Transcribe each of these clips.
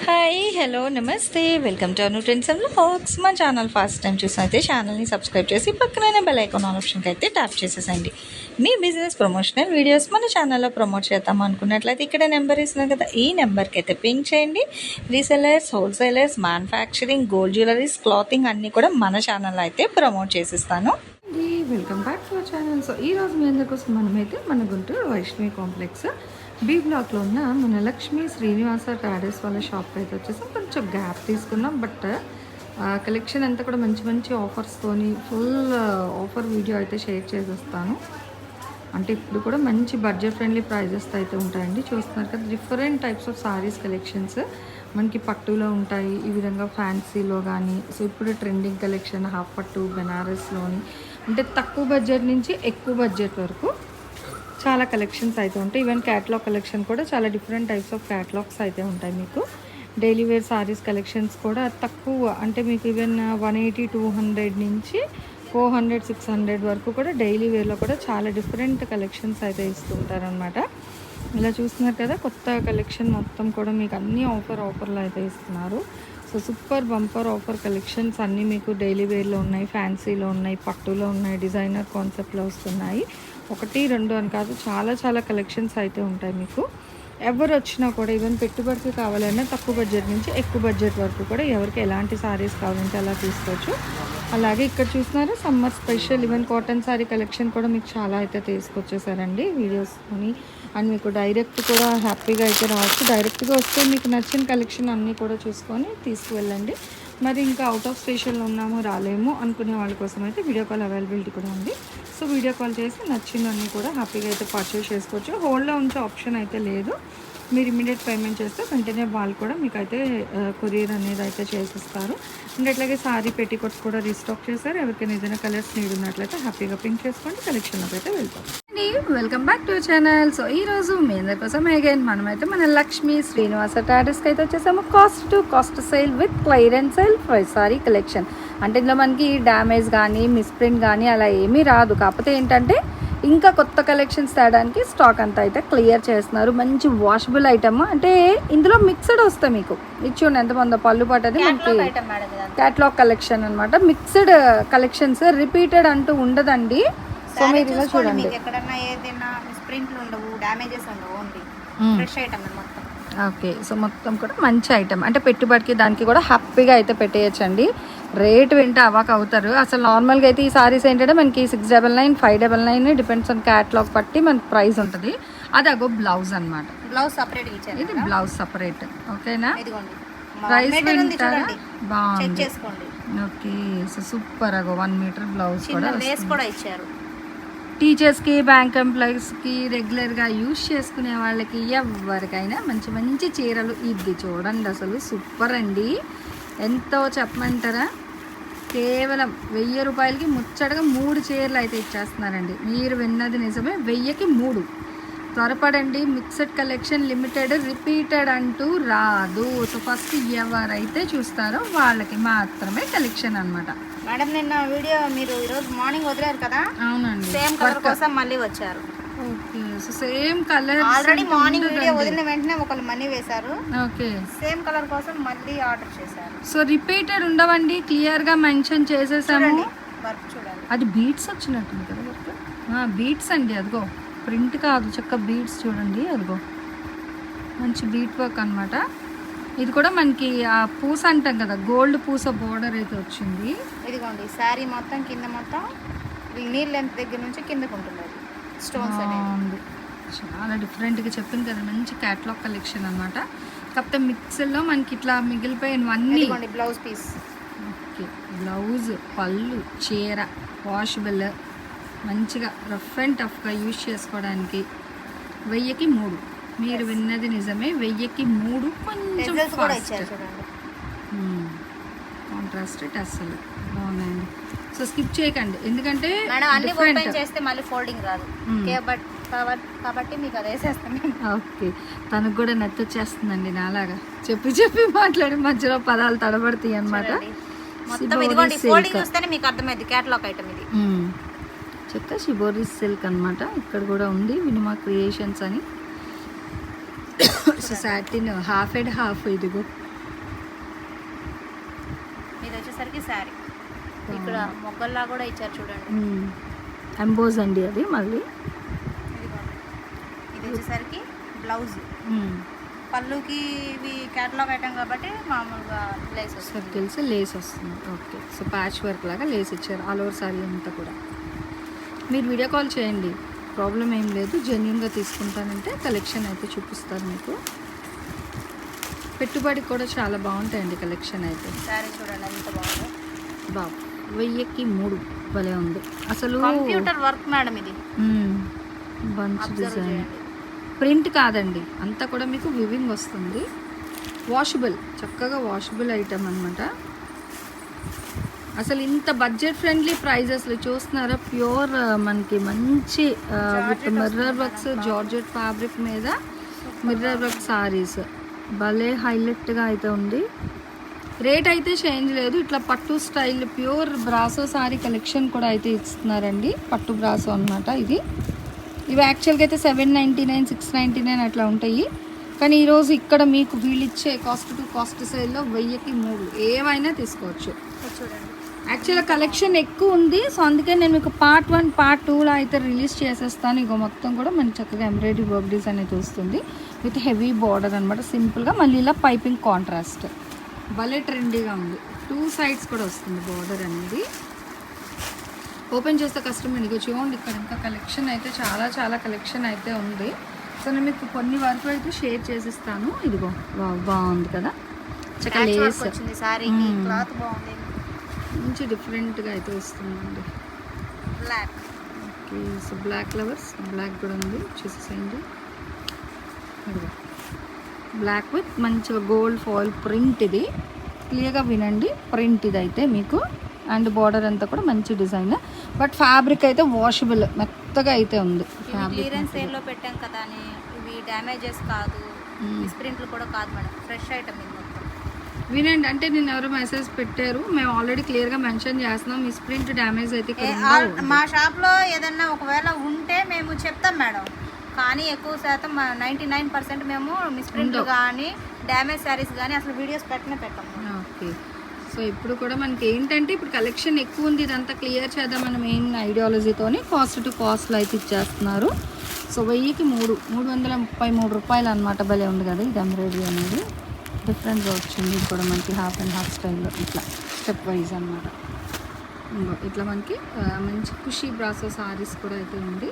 Hi hello నమస్తే welcome to Anu trends and vlogs. మా channel first time చూసినైతే ఛానల్ని subscribe చేసి పక్కనే బెల్ ఐకాన్ ఆప్షన్కి అయితే ట్యాప్ చేసేసండి. మీ బిజినెస్ ప్రమోషనల్ వీడియోస్ మన ఛానల్లో ప్రమోట్ చేద్దాం అనుకున్నట్లయితే ఇక్కడ నెంబర్ ఇస్తున్నాం కదా, ఈ నెంబర్కి అయితే పింక్ చేయండి. Resellers, wholesalers, manufacturing, gold jewelleries, clothing అన్నీ కూడా మన ఛానల్లో అయితే ప్రమోట్ చేసిస్తాను. Welcome back to our channel. So ఈరోజు మీ అందరి కోసం మనమైతే మన గుంటూరు వైష్ణవి కాంప్లెక్స్ బీ బ్లాక్లో ఉన్న మన లక్ష్మీ శ్రీనివాస ట్రాడర్స్ వాళ్ళ షాప్కి అయితే వచ్చేసాం. కొంచెం గ్యాప్ తీసుకున్నాం, బట్ కలెక్షన్ అంతా కూడా మంచి మంచి ఆఫర్స్తోని ఫుల్ ఆఫర్ వీడియో అయితే షేర్ చేసేస్తాను. అంటే ఇప్పుడు కూడా మంచి బడ్జెట్ ఫ్రెండ్లీ ప్రైజెస్ అయితే ఉంటాయండి. చూస్తున్నారు కదా, different types of saris collections మనకి పట్టులో ఉంటాయి, ఈ విధంగా ఫ్యాన్సీలో కానీ. సో ఇప్పుడు ట్రెండింగ్ కలెక్షన్ హాఫ్ పట్టు, బెనారస్లోని, అంటే తక్కువ బడ్జెట్ నుంచి ఎక్కువ బడ్జెట్ వరకు చాలా కలెక్షన్స్ అయితే ఉంటాయి. ఈవెన్ క్యాటలాగ్ కలెక్షన్ కూడా చాలా డిఫరెంట్ టైప్స్ ఆఫ్ క్యాటలాగ్స్ అయితే ఉంటాయి. మీకు డైలీ వేర్ సారీస్ కలెక్షన్స్ కూడా తక్కువ, అంటే మీకు ఈవెన్ 180, 200 నుంచి 400, 600 వరకు కూడా డైలీ వేర్లో కూడా చాలా డిఫరెంట్ కలెక్షన్స్ అయితే ఇస్తుంటారనమాట. ఇలా చూస్తున్నారు కదా, కొత్త కలెక్షన్ మొత్తం కూడా మీకు అన్ని ఆఫర్లు అయితే ఇస్తున్నారు. So super bumper offer collections అన్నీ మీకు డైలీ వేర్లో ఉన్నాయి, ఫ్యాన్సీలో ఉన్నాయి, పట్టులో ఉన్నాయి, డిజైనర్ కాన్సెప్ట్లో వస్తున్నాయి. 1, 2 అని కాదు, చాలా కలెక్షన్స్ అయితే ఉంటాయి. మీకు ఎవరు వచ్చినా కూడా ఈవెన్ పెట్టుబడికి కావాలన్నా తక్కువ బడ్జెట్ నుంచి ఎక్కువ బడ్జెట్ వరకు కూడా ఎవరికి ఎలాంటి సారీస్ కావాలంటే అలా తీసుకోవచ్చు. అలాగే ఇక్కడ చూస్తున్నారా, summer special even cotton sorry collection కూడా మీకు చాలా అయితే తీసుకొచ్చేసారండి వీడియోస్ని. అండ్ మీకు డైరెక్ట్ కూడా హ్యాపీగా అయితే రావచ్చు. డైరెక్ట్గా వస్తే మీకు నచ్చిన కలెక్షన్ అన్నీ కూడా చూసుకొని తీసుకువెళ్ళండి. మరి ఇంకా అవుట్ ఆఫ్ స్టేషన్లో ఉన్నాము, రాలేము అనుకునే వాళ్ళ కోసం అయితే వీడియో కాల్ అవైలబిలిటీ కూడా ఉంది. సో వీడియో కాల్ చేసి నచ్చినవన్నీ కూడా హ్యాపీగా అయితే పర్చేస్ చేసుకోవచ్చు. హోల్డ్లో ఉంచే ఆప్షన్ అయితే లేదు. మీరు ఇమీడియట్ పేమెంట్ చేస్తే వెంటనే వాళ్ళు కూడా మీకు అయితే కొరియర్ అనేది అయితే చేసిస్తారు. అండ్ అట్లాగే సారీ పెట్టికోట్స్ కూడా రీస్టాక్ చేశారు. ఎవరికైనా ఏదైనా కలర్స్ నీడ్ ఉన్నట్లయితే హ్యాపీగా పింక్ చేసుకోండి, కలెక్షన్లోకి అయితే వెళ్తాం. Welcome back to channel. So ఈరోజు మీ అందరి కోసం అగైన్ మనమైతే మన లక్ష్మీ శ్రీనివాస ట్రాడర్స్కి అయితే వచ్చేసాము. Cost to cost sale with clearance sale sorry collection. అంటే ఇందులో మనకి డ్యామేజ్ కానీ మిస్ప్రింట్ కానీ అలా ఏమీ రాదు. కాకపోతే ఏంటంటే ఇంకా కొత్త కలెక్షన్స్ తేడానికి స్టాక్ అంతా అయితే క్లియర్ చేస్తున్నారు. మంచి వాషబుల్ ఐటమ్, అంటే ఇందులో మిక్స్డ్ వస్తాయి. మీకు ఇచ్చి ఎంత మందో పళ్ళు పట్టది మనకి క్యాట్లాగ్ కలెక్షన్ అనమాట. మిక్స్డ్ కలెక్షన్స్, రిపీటెడ్ అంటూ ఉండదండి. సో మీరు ఇలా చూడండి, ఓకే. సో మొత్తం కూడా మంచి ఐటమ్, అంటే పెట్టుబడికి దానికి కూడా హ్యాపీగా అయితే పెట్టేయచ్చండి. రేట్ వింటే అవాక్ అవుతారు. అసలు నార్మల్గా అయితే ఈ సారీస్ ఏంటంటే మనకి 699, 599 డిపెండ్స్ ఆన్ క్యాట్లాగ్ బట్టి మనకి ప్రైస్ ఉంటుంది. అది అగో బ్లౌజ్ అనమాట. బ్లౌజ్ సపరేట్ ఇచ్చారు, ఇది బ్లౌజ్ సపరేట్. ఓకేనా, ప్రైస్ వింటారా? బాగుంది. ఓకే. So super. అగో 1 మీటర్ బ్లౌజ్ కూడా ఇచ్చారు. టీచర్స్కి, బ్యాంక్ ఎంప్లాయీస్కి, రెగ్యులర్గా యూజ్ చేసుకునే వాళ్ళకి, ఎవరికైనా మంచి మంచి చీరలు. ఇది చూడండి, అసలు సూపర్ అండి. ఎంతో చెప్పమంటారా, కేవలం 1000 రూపాయలకి ముచ్చటగా 3 చీరలు అయితే ఇచ్చేస్తున్నారండి. మీరు విన్నది నిజమే, 1000కి 3. త్వరపడండి, మిక్స్డ్ కలెక్షన్, లిమిటెడ్, రిపీటెడ్ అంటూ రాదు. సో ఫస్ట్ ఎవరైతే చూస్తారో వాళ్ళకి మాత్రమే కలెక్షన్ అనమాట. మేడం నిన్న వీడియో మీరు ఈరోజు మార్నింగ్ వదిలేరు కదా? అవునండి, సేమ్ కలర్ కోసం మళ్ళీ వచ్చారు. Okay. So same colour already morning video వదిలిన వెంటనే ఒకళ్ళు మనీ వేశారు. ఓకే. సేమ్ కలర్ కోసం మళ్ళీ ఆర్డర్ చేశారు. సో రిపీటెడ్ ఉండవండి, క్లియర్ గా మెన్షన్ చేసేసాము. వర్క్ చూడండి, అది బీట్స్ వచ్చినట్టుంది కదా వర్క్. బీట్స్ అండి, అదిగో ప్రింట్ కాదు, చక్క బీట్స్ చూడండి. అదిగో మంచి బీట్ వర్క్ అనమాట. ఇది కూడా మనకి ఆ పూస అంటాం కదా, గోల్డ్ పూస బోర్డర్ అయితే వచ్చింది. ఇదిగోండి శారీ మొత్తం కింద మొత్తం నీళ్ళ లెంత్ దగ్గర నుంచి కిందకు ఉంటుంది స్టోన్స్ అనేది. చాలా డిఫరెంట్గా చెప్పింది కదా, మంచి క్యాట్లాగ్ కలెక్షన్ అనమాట. కాకపోతే మిక్స్లో మనకి ఇట్లా మిగిలిపోయినవన్నీ బ్లౌజ్ పీస్. ఓకే. బ్లౌజ్, పళ్ళు, చీర, వాషబుల్, మంచిగా రఫ్ అండ్ టఫ్గా యూజ్ చేసుకోవడానికి 1000కి 3. మీరు విన్నది నిజమే, 1000కి 3. కొంచెం కాంట్రాస్ట్ అసలు బాగున్నాయండి. సో స్కిప్ చేయకండి, ఎందుకంటే చేస్తే మళ్ళీ ఫోల్డింగ్ రాదు కాబట్టి మీకు అది వేసేస్తాం. ఓకే. తనకు కూడా నచ్చొచ్చేస్తుందండి నాలాగా చెప్పి మాట్లాడి మధ్యలో పదాలు తడబడతాయి అనమాట. చెక్క షిబోరి సిల్క్ అనమాట. ఇక్కడ కూడా ఉంది వినిమా క్రియేషన్స్ అని. So satin half and half, ఇదిగో వచ్చేసరికి శారీ ఇక్కడ మొగ్గల్లా కూడా ఇచ్చారు చూడండి. ఎంబోజ్ అండి అది మళ్ళీ. ఇది వచ్చేసరికి బ్లౌజ్, పళ్ళుకి ఇవి క్యాటలాగ్ ఐటమ్ కాబట్టి మామూలుగా లేస్ వస్తుంది, సర్కిల్స్ లేస్ వస్తుంది. ఓకే, సో ప్యాచ్ వర్క్ లాగా లేస్ ఇచ్చారు ఆల్ ఓవర్ సారీ అంతా కూడా. మీరు వీడియో కాల్ చేయండి, ప్రాబ్లం ఏం లేదు. జెన్యున్గా తీసుకుంటానంటే కలెక్షన్ అయితే చూపిస్తారు మీకు. పెట్టుబడికి కూడా చాలా బాగుంటాయండి కలెక్షన్ అయితే. శారీ చూడండి ఎంత బాగుందో. బాగు 1000కి 3 భలే ఉంది అసలు. కంప్యూటర్ వర్క్ మేడం ఇది. బంచ్ డిజైన్ ప్రింట్ కాదండి, అంతా కూడా మీకు వివింగ్ వస్తుంది. వాషబుల్, చక్కగా వాషబుల్ ఐటమ్ అనమాట. అసలు ఇంత బడ్జెట్ ఫ్రెండ్లీ ప్రైజెస్లో చూస్తున్నారా, ప్యూర్ మనకి మంచి with mirror works, georgette fabric మీద మిర్రర్ వర్క్ సారీస్ భలే హైలైట్గా అయితే ఉంది. రేట్ అయితే చేంజ్ లేదు. ఇట్లా పట్టు style pure brasso sorry collection కూడా అయితే ఇస్తున్నారండి. పట్టు బ్రాసో అనమాట ఇది. ఇవి యాక్చువల్గా అయితే 799, 699 అట్లా ఉంటాయి. కానీ ఈరోజు ఇక్కడ మీకు వీళ్ళు ఇచ్చే కాస్ట్ టు కాస్ట్ సేల్లో 1000కి 3 ఏమైనా తీసుకోవచ్చు. చూడండి యాక్చువల్గా కలెక్షన్ ఎక్కువ ఉంది, సో అందుకే నేను మీకు పార్ట్ 1 పార్ట్ 2లో అయితే రిలీజ్ చేసేస్తాను. ఇగో మొత్తం కూడా మనకి చక్కగా ఎంబ్రాయిడరీ వర్క్ డిజైన్ అయితే వస్తుంది విత్ హెవీ బార్డర్ అనమాట. సింపుల్గా మళ్ళీ ఇలా పైపింగ్ కాంట్రాస్ట్ భలే ట్రెండీగా ఉంది. 2 సైడ్స్ కూడా వస్తుంది బార్డర్ అనేది. ఓపెన్ చేస్తే కష్టం ఇదిగో చూడండి, ఇక్కడ ఇంకా కలెక్షన్ అయితే చాలా చాలా కలెక్షన్ అయితే ఉంది. సో నేను మీకు కొన్ని వరకు అయితే షేర్ చేసిస్తాను. ఇదిగో బాగుంది కదా, చక్కగా లేస్ వచ్చింది సారీకి, క్లాత్ బాగుంది, మంచి డిఫరెంట్గా అయితే వస్తుందండి. Black, okay, so black lovers black కూడా ఉంది, చూసేసేయండి. బ్లాక్ విత్ మంచిగా గోల్డ్ ఫాయిల్ ప్రింట్. ఇది క్లియర్గా వినండి, ప్రింట్ ఇది అయితే మీకు. అండ్ బార్డర్ అంతా కూడా మంచి డిజైన్, బట్ ఫ్యాబ్రిక్ అయితే వాషబుల్ మెత్తగా అయితే ఉంది. క్లియరెన్స్ సేల్లో పెట్టాం కదా అని ఇవి డ్యామేజెస్ కాదు, మిస్ప్రింట్లు కూడా కాదు మేడం, ఫ్రెష్ ఐటమ్ ఇది మొత్తం. వినండి, అంటే నేను ఎవరు మెసేజ్ పెట్టారు, మేము ఆల్రెడీ క్లియర్గా మెన్షన్ చేస్తున్నాం. మిస్ప్రింట్ డ్యామేజ్ అయితే మా షాప్లో ఏదన్నా ఒకవేళ ఉంటే మేము చెప్తాం మేడం, కానీ ఎక్కువ శాతం 99% మేము మిస్ప్రింట్ కానీ డ్యామేజ్ శారీస్ కానీ అసలు వీడియోస్ పెట్టాము. ఓకే, సో ఇప్పుడు కూడా మనకి ఏంటంటే ఇప్పుడు కలెక్షన్ ఎక్కువ ఉంది, ఇదంతా క్లియర్ చేద్దామని మెయిన్ ఐడియాలజీతోని కాస్ట్ టు కాస్ట్లో అయితే ఇచ్చేస్తున్నారు. సో 1000కి 333 రూపాయలు అనమాట. భలే ఉంది కదా ఇది ఎంబ్రాయిడరీ అనేది, డిఫరెంట్గా వచ్చింది. ఇది కూడా మనకి హాఫ్ అండ్ హాఫ్ స్టైల్లో ఇట్లా స్టెప్ వైజ్ అనమాట. ఇట్లా మనకి మంచి ఖుషీ బ్రాసో సారీస్ కూడా అయితే ఉంది.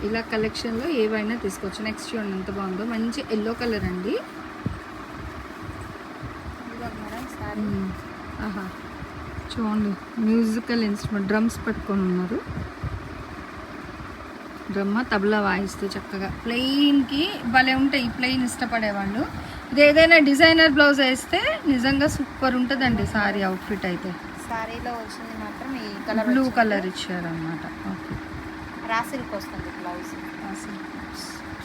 ఇలా కలెక్షన్లో ఏవైనా తీసుకోవచ్చు. నెక్స్ట్ చూడండి ఎంత బాగుందో, మంచి ఎల్లో కలర్ అండి. ఆహా, చూడండి మ్యూజికల్ ఇన్స్ట్రుమెంట్ డ్రమ్స్ పెట్టుకొని ఉన్నారు. డ్రమ్మ తబలా వాయిస్తూ చక్కగా ప్లెయిన్కి భలే ఉంటాయి. ప్లెయిన్ ఇష్టపడేవాళ్ళు ఇది ఏదైనా డిజైనర్ బ్లౌజ్ వేస్తే నిజంగా సూపర్ ఉంటుందండి సారీ అవుట్ఫిట్ అయితే. సారీలో వచ్చింది మాత్రం ఈ కలర్, బ్లూ కలర్ ఇచ్చారు అనమాట. ఓకే, రాసిల్క్ వస్తుంది బ్లౌజ్.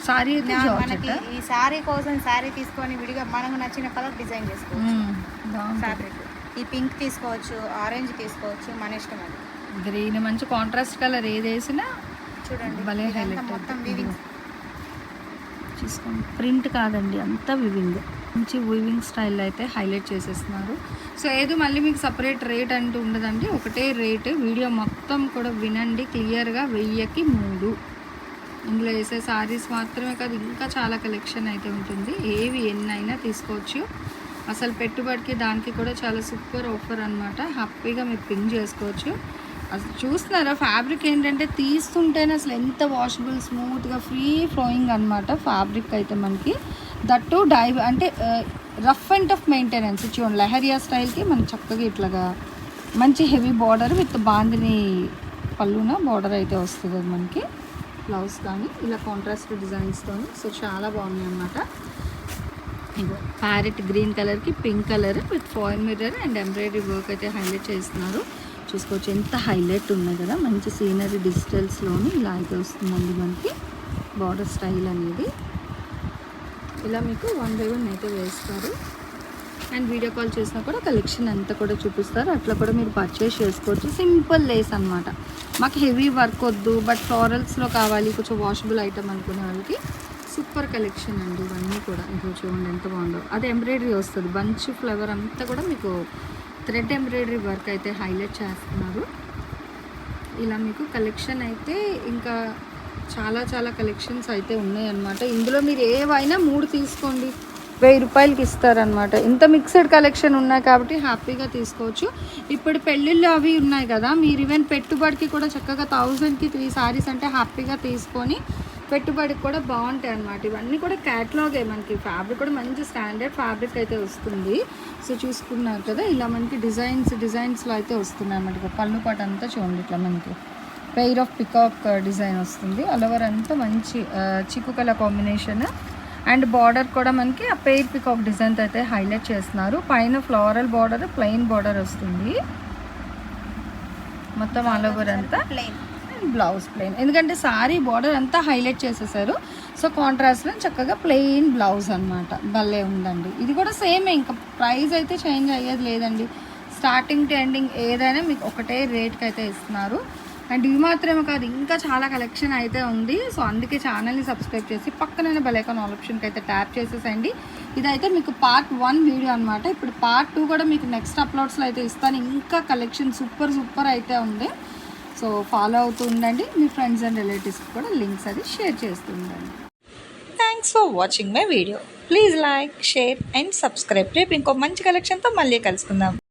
సారీ అయితే మనకి ఈ సారీ కోసం సారీ తీసుకొని విడిగా మనకు నచ్చిన కలర్ డిజైన్ చేసుకోవచ్చు. ఫ్యాబ్రిక్ ఈ పింక్ తీసుకోవచ్చు, ఆరెంజ్ తీసుకోవచ్చు, మన ఇష్టం. అది గ్రీన్ మంచి కాంట్రాస్ట్ కలర్ ఏది వేసినా చూడండి భలే హైలైట్. మొత్తం వివింగ్ చూసుకోండి, ప్రింట్ కాదండి అంతా వివింగ్, మంచి వివింగ్ స్టైల్ అయితే హైలైట్ చేసేస్తున్నారు. సో ఏదో మళ్ళీ మీకు సపరేట్ రేట్ అంటూ ఉండదండి, ఒకటే రేటు. వీడియో మొత్తం కూడా వినండి క్లియర్గా. 1000కి 3 ఇందులో వేసే సారీస్ మాత్రమే కాదు, ఇంకా చాలా కలెక్షన్ అయితే ఉంటుంది. ఏవి ఎన్నైనా తీసుకోవచ్చు. అసలు పెట్టుబడికి దానికి కూడా చాలా సూపర్ ఆఫర్ అనమాట. హ్యాపీగా మీరు పింక్ చేసుకోవచ్చు. అసలు చూస్తున్నారా ఫ్యాబ్రిక్ ఏంటంటే తీస్తుంటేనే అసలు ఎంత వాషబుల్, స్మూత్గా ఫ్రీ ఫ్లోయింగ్ అనమాట ఫ్యాబ్రిక్ అయితే మనకి. దట్టు అంటే రఫ్ అండ్ టఫ్ మెయింటెనెన్స్. చూడండి లెహరియా స్టైల్కి మనకి చక్కగా ఇట్లాగా మంచి హెవీ బార్డర్ విత్ బాందిని పళ్ళున బార్డర్ అయితే వస్తుంది అది మనకి. బ్లౌజ్ కానీ ఇలా కాంట్రాస్ట్ డిజైన్స్తో. సో చాలా బాగున్నాయి అన్నమాట. ఇగో ప్యారెట్ గ్రీన్ కలర్కి pink colour with foil mirror and embroidery work అయితే హైలైట్ చేస్తున్నారు. చూసుకోవచ్చు ఎంత హైలైట్ ఉన్నాయి కదా, మంచి సీనరీ డిజిటల్స్లోని ఇలా అయితే వస్తుందండి మనకి బార్డర్ స్టైల్ అనేది. ఇలా మీకు 1 by 1 అయితే వేస్తారు. అండ్ వీడియో కాల్ చేసినా కూడా కలెక్షన్ అంతా కూడా చూపిస్తారు. అట్లా కూడా మీరు పర్చేస్ చేసుకోవచ్చు. సింపుల్ లేస్ అనమాట. మాకు హెవీ వర్క్ వద్దు బట్ ఫ్లోరల్స్లో కావాలి, కొంచెం వాషబుల్ ఐటమ్ అనుకునే వాళ్ళకి సూపర్ కలెక్షన్ అండి ఇవన్నీ కూడా. ఇప్పుడు చూడండి ఎంత బాగుందో. అది ఎంబ్రాయిడరీ వస్తుంది, బంచ్ ఫ్లవర్ అంతా కూడా మీకు థ్రెడ్ ఎంబ్రాయిడరీ వర్క్ అయితే హైలైట్ చేస్తున్నారు. ఇలా మీకు కలెక్షన్ అయితే ఇంకా చాలా కలెక్షన్స్ అయితే ఉన్నాయన్నమాట. ఇందులో మీరు ఏవైనా 3 తీసుకోండి, 1000 రూపాయలకి ఇస్తారనమాట. ఇంత మిక్స్డ్ కలెక్షన్ ఉన్నాయి కాబట్టి హ్యాపీగా తీసుకోవచ్చు. ఇప్పుడు పెళ్ళిళ్ళు అవి ఉన్నాయి కదా, మీరు ఈవెన్ పెట్టుబడికి కూడా చక్కగా 1000కి 3 సారీస్ అంటే హ్యాపీగా తీసుకొని పెట్టుబడికి కూడా బాగుంటాయి అన్నమాట. ఇవన్నీ కూడా క్యాటలాగే, మనకి ఫ్యాబ్రిక్ కూడా మంచి స్టాండర్డ్ ఫ్యాబ్రిక్ అయితే వస్తుంది. సో చూసుకున్నారు కదా, ఇలా మనకి డిజైన్స్లో అయితే వస్తున్నాయి అన్నమాట. పళ్ళు పాటు అంతా చూడండి, ఇట్లా మనకి పెయిర్ ఆఫ్ పికాక్ డిజైన్ వస్తుంది. ఆల్ ఓవర్ అంతా మంచి చిక్కు కలర్ కాంబినేషన్ అండ్ బార్డర్ కూడా మనకి ఆ పెయిర్ పికాక్ డిజైన్ అయితే హైలైట్ చేస్తున్నారు. పైన ఫ్లోరల్ బార్డర్, ప్లెయిన్ బార్డర్ వస్తుంది మొత్తం ఆల్ ఓవర్ అంతా. బ్లౌజ్ ప్లెయిన్, ఎందుకంటే సారీ బార్డర్ అంతా హైలైట్ చేసేసారు. సో కాంట్రాస్ట్లో చక్కగా ప్లెయిన్ బ్లౌజ్ అనమాట. భలే ఉందండి. ఇది కూడా సేమే, ఇంకా ప్రైస్ అయితే చేంజ్ అయ్యేది లేదండి. స్టార్టింగ్ టు ఎండింగ్ ఏదైనా మీకు ఒకటే రేట్కి అయితే ఇస్తున్నారు. అండ్ ఇవి మాత్రమే కాదు, ఇంకా చాలా కలెక్షన్ అయితే ఉంది. సో అందుకే ఛానల్ని సబ్స్క్రైబ్ చేసి పక్కన బెల్ ఐకాన్ ఆల్ ఆప్షన్కి అయితే ట్యాప్ చేసేసండి. ఇదైతే మీకు పార్ట్ 1 వీడియో అనమాట. ఇప్పుడు పార్ట్ 2 కూడా మీకు నెక్స్ట్ అప్లోడ్స్లో అయితే ఇస్తాను. ఇంకా కలెక్షన్ సూపర్ అయితే ఉంది. సో ఫాలో అవుతూ ఉండండి. మీ ఫ్రెండ్స్ అండ్ రిలేటివ్స్కి కూడా లింక్స్ అది షేర్ చేస్తూ ఉండండి. Thanks for watching my video. Please like, share and subscribe. రేపు ఇంకో మంచి కలెక్షన్తో మళ్ళీ కలుసుకుందాం.